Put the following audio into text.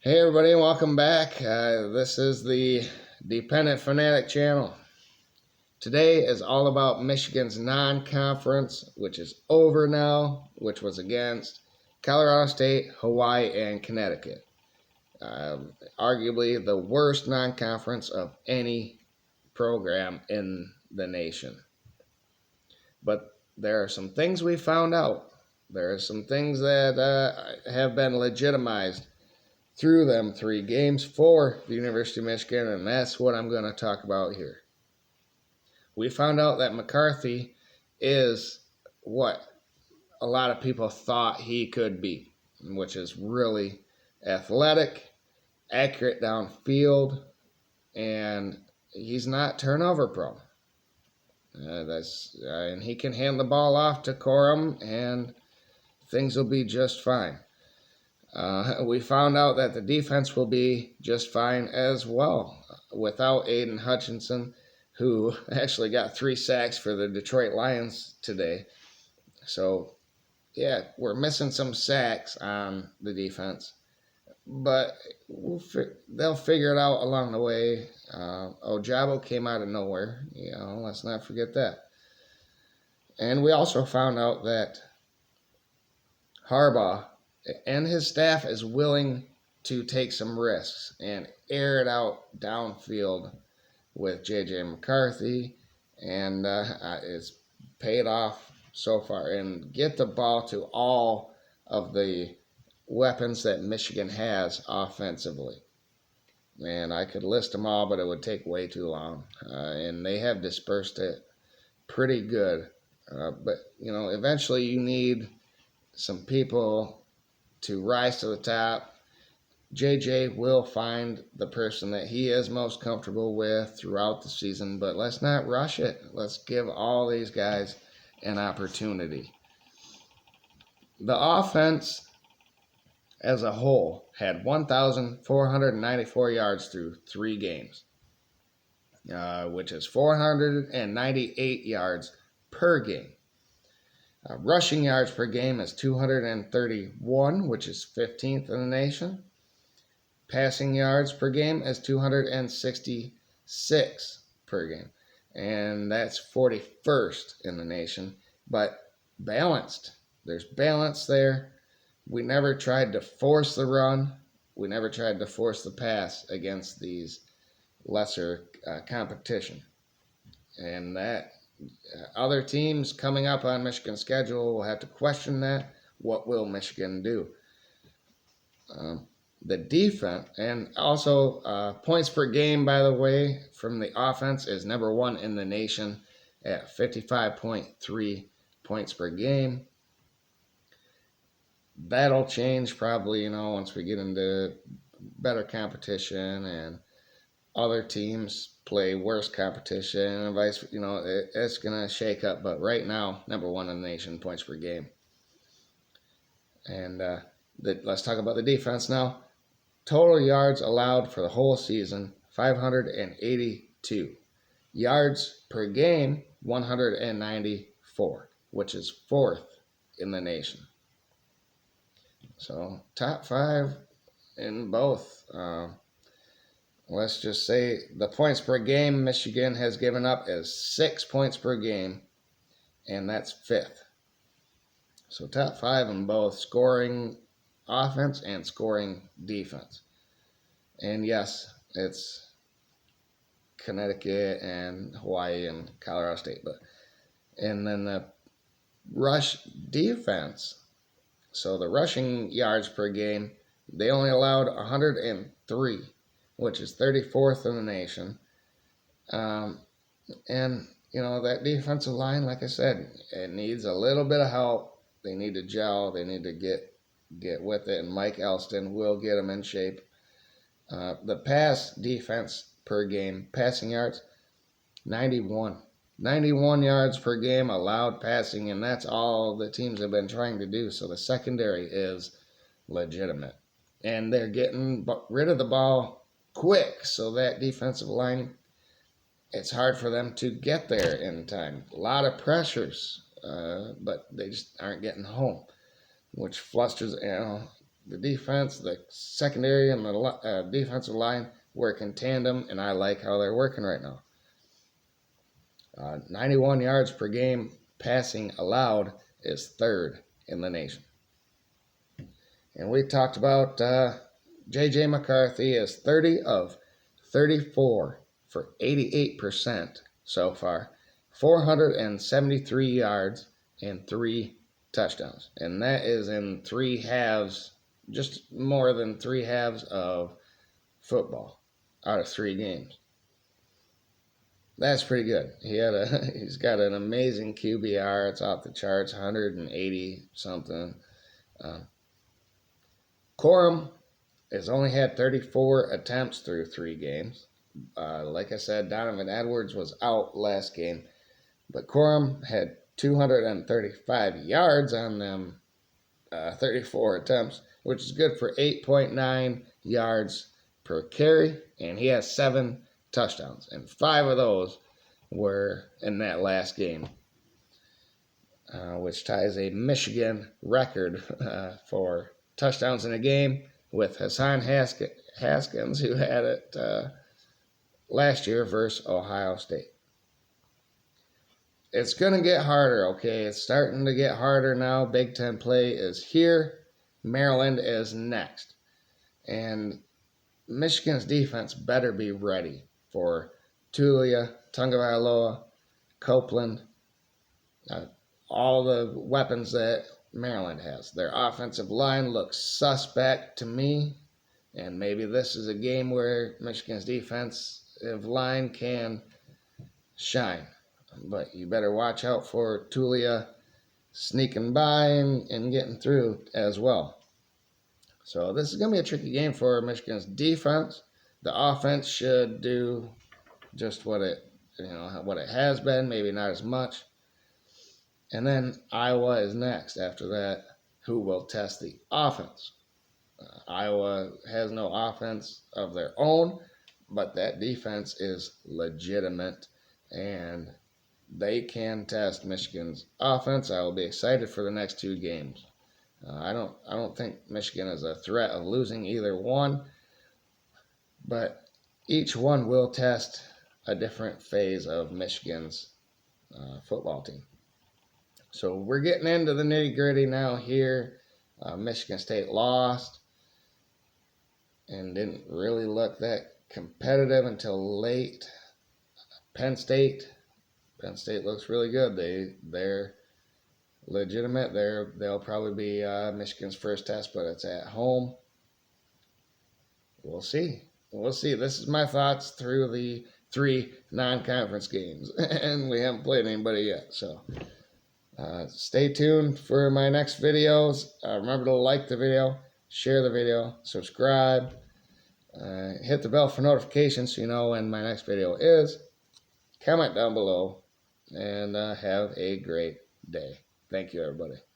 Hey everybody, welcome back. This is the Dependent Fanatic channel. Today is all about Michigan's non-conference, which is over now, which was against Colorado State, Hawaii, and Connecticut. Arguably the worst non-conference of any program in the nation. But there are some things we found out. There are some things that have been legitimized through them 3 games for the University of Michigan, and that's what I'm going to talk about here. We found out that McCarthy is what a lot of people thought he could be, which is really athletic, accurate downfield, and he's not turnover prone. And he can hand the ball off to Corum, and things will be just fine. We found out that the defense will be just fine as well without Aiden Hutchinson, who actually got 3 sacks for the Detroit Lions today. So, yeah, we're missing some sacks on the defense, but they'll figure it out along the way. Ojabo came out of nowhere. Let's not forget that. And we also found out that Harbaugh and his staff is willing to take some risks and air it out downfield with J.J. McCarthy, and it's paid off so far. And get the ball to all of the weapons that Michigan has offensively. And I could list them all, but it would take way too long. And they have dispersed it pretty good. But, eventually you need some people to rise to the top. JJ will find the person that he is most comfortable with throughout the season, but let's not rush it. Let's give all these guys an opportunity. The offense as a whole had 1,494 yards through 3 games, which is 498 yards per game. Rushing yards per game is 231, which is 15th in the nation. Passing yards per game is 266 per game, and that's 41st in the nation, but balanced. There's balance there. We never tried to force the run. We never tried to force the pass against these lesser competition, and that other teams coming up on Michigan's schedule will have to question that. What will Michigan do? The defense, and also points per game, by the way, from the offense is number 1 in the nation at 55.3 points per game. That'll change probably, once we get into better competition and other teams play worse competition and vice, it's going to shake up. But right now, number 1 in the nation, points per game. And let's talk about the defense now. Total yards allowed for the whole season, 582. Yards per game, 194, which is 4th in the nation. So top 5 in both. Let's just say the points per game Michigan has given up is 6 points per game, and that's 5th. So top 5 in both scoring offense and scoring defense. And yes, it's Connecticut and Hawaii and Colorado State. And then the rush defense, so the rushing yards per game, they only allowed 103, which is 34th in the nation. And, that defensive line, like I said, it needs a little bit of help. They need to gel. They need to get with it, and Mike Elston will get them in shape. The pass defense per game, passing yards, 91. 91 yards per game allowed passing, and that's all the teams have been trying to do. So the secondary is legitimate. And they're getting rid of the ball quick, so that defensive line, it's hard for them to get there in time. A lot of pressures, but they just aren't getting home, which flusters, the defense, the secondary, and the defensive line work in tandem, and I like how they're working right now. 91 yards per game passing allowed is third in the nation. And we talked about J.J. McCarthy is 30 of 34 for 88% so far, 473 yards and 3 touchdowns. And that is in 3 halves, just more than 3 halves of football out of 3 games. That's pretty good. He's got an amazing QBR. It's off the charts, 180 something. Corum has only had 34 attempts through 3 games. Like I said, Donovan Edwards was out last game, but Corum had 235 yards on them 34 attempts, which is good for 8.9 yards per carry, and he has 7 touchdowns, and 5 of those were in that last game, which ties a Michigan record for touchdowns in a game with Hassan Haskins, who had it last year versus Ohio State. It's going to get harder, okay? It's starting to get harder now. Big Ten play is here. Maryland is next. And Michigan's defense better be ready for Tulia, Tagovailoa, Copeland, all the weapons that Maryland has. Their offensive line looks suspect to me, and maybe this is a game where Michigan's defensive line can shine. But you better watch out for Tulia sneaking by and getting through as well. So this is going to be a tricky game for Michigan's defense. The offense should do just what it has been, maybe not as much. And then Iowa is next after that, who will test the offense. Iowa has no offense of their own, but that defense is legitimate, and they can test Michigan's offense. I will be excited for the next 2 games. I don't think Michigan is a threat of losing either one, but each one will test a different phase of Michigan's football team. So we're getting into the nitty-gritty now here. Michigan State lost and didn't really look that competitive until late. Penn State looks really good. They're legitimate. They'll probably be Michigan's first test, but it's at home. We'll see. This is my thoughts through the 3 non-conference games, and we haven't played anybody yet. So stay tuned for my next videos. Remember to like the video, share the video, subscribe, hit the bell for notifications so you know when my next video is. Comment down below, and have a great day. Thank you, everybody.